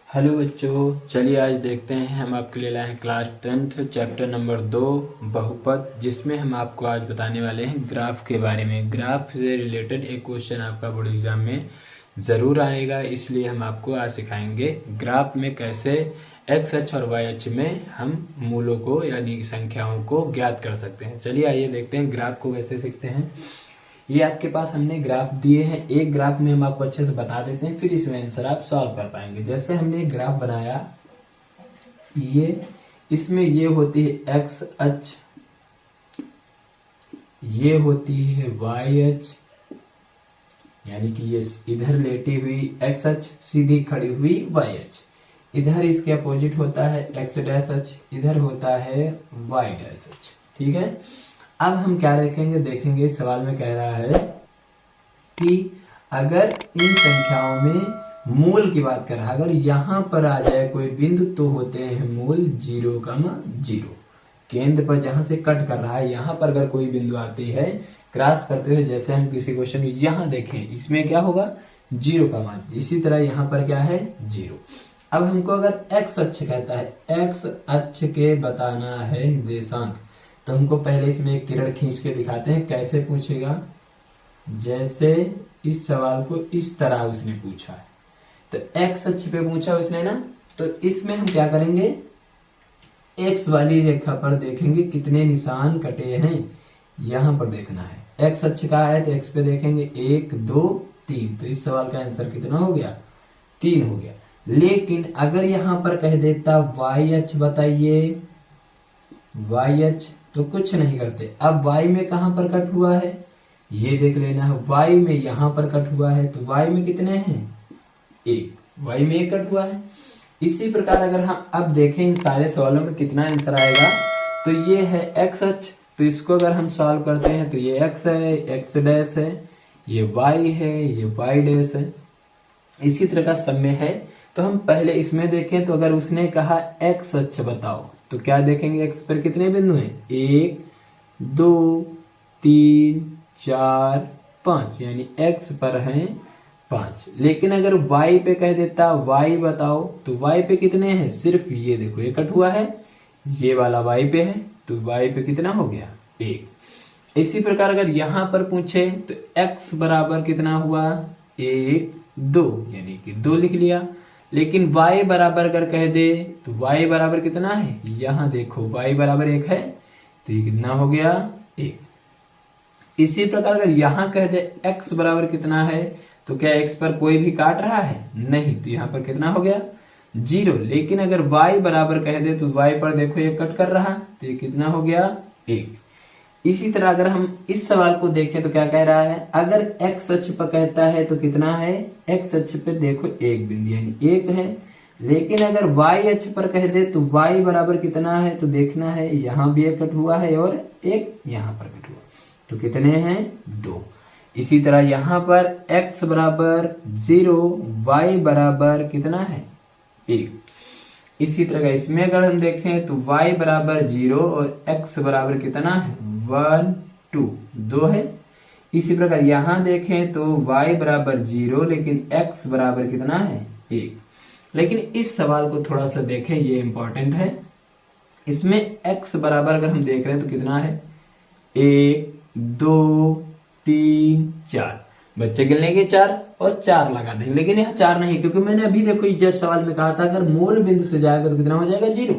Hello बच्चों, चलिए आज देखते हैं। हम आपके लिए लाए हैं क्लास 10th चैप्टर नंबर 2 बहुपद, जिसमें हम आपको आज बताने वाले हैं ग्राफ के बारे में। ग्राफ से रिलेटेड एक क्वेश्चन आपका बोर्ड एग्जाम में ज़रूर आएगा, इसलिए हम आपको आज सिखाएंगे ग्राफ में कैसे एक्स अक्ष और वाई अक्ष में हम मूलों को यानी संख्याओं को ज्ञात कर सकते हैं। चलिए आइए देखते हैं ग्राफ को कैसे सीखते हैं। ये आपके पास हमने ग्राफ दिए हैं, एक ग्राफ में हम आपको अच्छे से बता देते हैं, फिर इसमें आंसर आप सॉल्व कर पाएंगे। जैसे हमने एक ग्राफ बनाया, ये इसमें ये होती है एक्स अक्ष, ये होती है वाई अक्ष, यानी कि ये इधर लेटी हुई एक्स अक्ष, सीधी खड़ी हुई वाई अक्ष। इधर इसके अपोजिट होता है एक्स डैश अक्ष, इधर होता है वाई डैश अक्ष। ठीक है, अब हम क्या देखेंगे इस सवाल में कह रहा है कि अगर इन संख्याओं में मूल की बात कर रहा है, अगर यहां पर आ जाए कोई बिंदु तो होते हैं मूल 0,0। केंद्र पर जहां से कट कर रहा है, यहां पर अगर कोई बिंदु आती है क्रॉस करते हुए, जैसे हम किसी क्वेश्चन में यहां देखें, इसमें क्या होगा 0 का मान, इसी तरह यहां पर क्या है 0। अब हमको अगर एक्स अक्ष कहता है, एक्स अक्ष के बताना है निर्देशांक, तो हमको पहले इसमें एक किरण खींच के दिखाते हैं कैसे पूछेगा। जैसे इस सवाल को इस तरह उसने पूछा है, तो एक्स अक्ष पे पूछा उसने ना, तो इसमें हम क्या करेंगे, एक्स वाली रेखा पर देखेंगे कितने निशान कटे हैं, यहां पर देखना है। एक्स अक्ष का है तो एक्स पे देखेंगे 1 2 3, तो इस सवाल का आंसर कितना हो गया 3 हो गया। लेकिन अगर यहां पर कह देता वाई अक्ष बताइए, वाई अक्ष, तो कुछ नहीं करते। अब y में कहां पर कट हुआ है ये देख लेना है, y में यहां पर कट हुआ है, तो y में कितने हैं 1, y में 1 कट हुआ है। इसी प्रकार अगर हम अब देखें इन सारे सवालों में कितना आंसर आएगा, तो ये है x अक्ष, तो इसको अगर हम सॉल्व करते हैं तो ये x है, x डैश है, ये y है, ये y डैश है। इसी तरह का सब में है, तो हम पहले इसमें देखें, तो अगर उसने कहा x अक्ष बताओ, तो क्या देखेंगे एक्स पर कितने बिंदु हैं 1 2 3 4 5, यानी एक्स पर हैं 5। लेकिन अगर वाई पे कह देता वाई बताओ, तो वाई पे कितने हैं, सिर्फ ये देखो ये कट हुआ है, ये वाला वाई पे है, तो वाई पे कितना हो गया 1। इसी प्रकार अगर यहां पर पूछे तो एक्स बराबर कितना हुआ 1 2, यानी कि 2 लिख लिया। लेकिन y बराबर अगर कह दे तो y बराबर कितना है, यहां देखो y बराबर 1 है, तो ये कितना हो गया 1। इसी प्रकार अगर यहां कह दे x बराबर कितना है, तो क्या x पर कोई भी काट रहा है नहीं, तो यहां पर कितना हो गया 0। लेकिन अगर y बराबर कह दे तो y पर देखो ये कट कर रहा, तो ये कितना हो गया 1। इसी तरह अगर हम इस सवाल को देखें तो क्या कह रहा है, अगर x अक्ष पर कहता है तो कितना है, x अक्ष पे देखो 1 बिंदु यानी 1 है। लेकिन अगर y अक्ष पर कह दे तो y बराबर कितना है, तो देखना है यहां भी 1 कट हुआ है और 1 यहां पर कट हुआ, तो कितने हैं 2। इसी तरह यहां पर x बराबर 0, y बराबर कितना है 1। इसी तरह इसमें अगर हम देखें तो y बराबर 0 और x बराबर कितना है 1 2 2 है। इसी प्रकार यहां देखें तो y बराबर 0, लेकिन x बराबर कितना है 1। लेकिन इस सवाल को थोड़ा सा देखें, ये इंपॉर्टेंट है। इसमें x बराबर अगर हम देख रहे हैं तो कितना है 1 2 3 4, बच्चे गिन लेंगे 4 और 4 लगा देंगे। लेकिन यह 4 नहीं, क्योंकि मैंने अभी देखो जस्ट सवाल में कहा था अगर मूल बिंदु से जाएगा तो कितना हो जाएगा 0,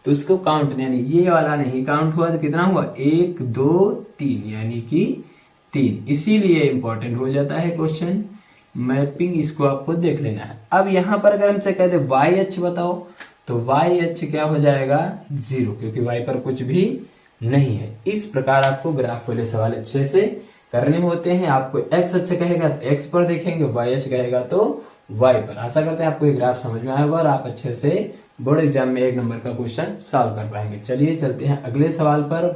तो इसको काउंट नहीं, ये वाला नहीं काउंट हुआ, तो कितना हुआ 1 2 3, यानी कि 3। इसीलिए इंपॉर्टेंट हो जाता है क्वेश्चन मैपिंग, इसको आपको देख लेना है। अब यहां पर अगर हमसे कहते वाई अक्ष बताओ, तो वाई अक्ष क्या हो जाएगा 0, क्योंकि वाई पर कुछ भी नहीं है। इस प्रकार आपको ग्राफ वाले सवाल अच्छे से करने होते हैं। आपको एक्स अक्ष कहेगा तो एक्स पर देखेंगे, वाई अक्ष कहेगा तो वाई पर। आशा करते हैं आपको ये ग्राफ समझ में आया होगा और आप अच्छे से बोर्ड एग्जाम में 1 नंबर का क्वेश्चन सॉल्व कर पाएंगे। चलिए चलते हैं अगले सवाल पर।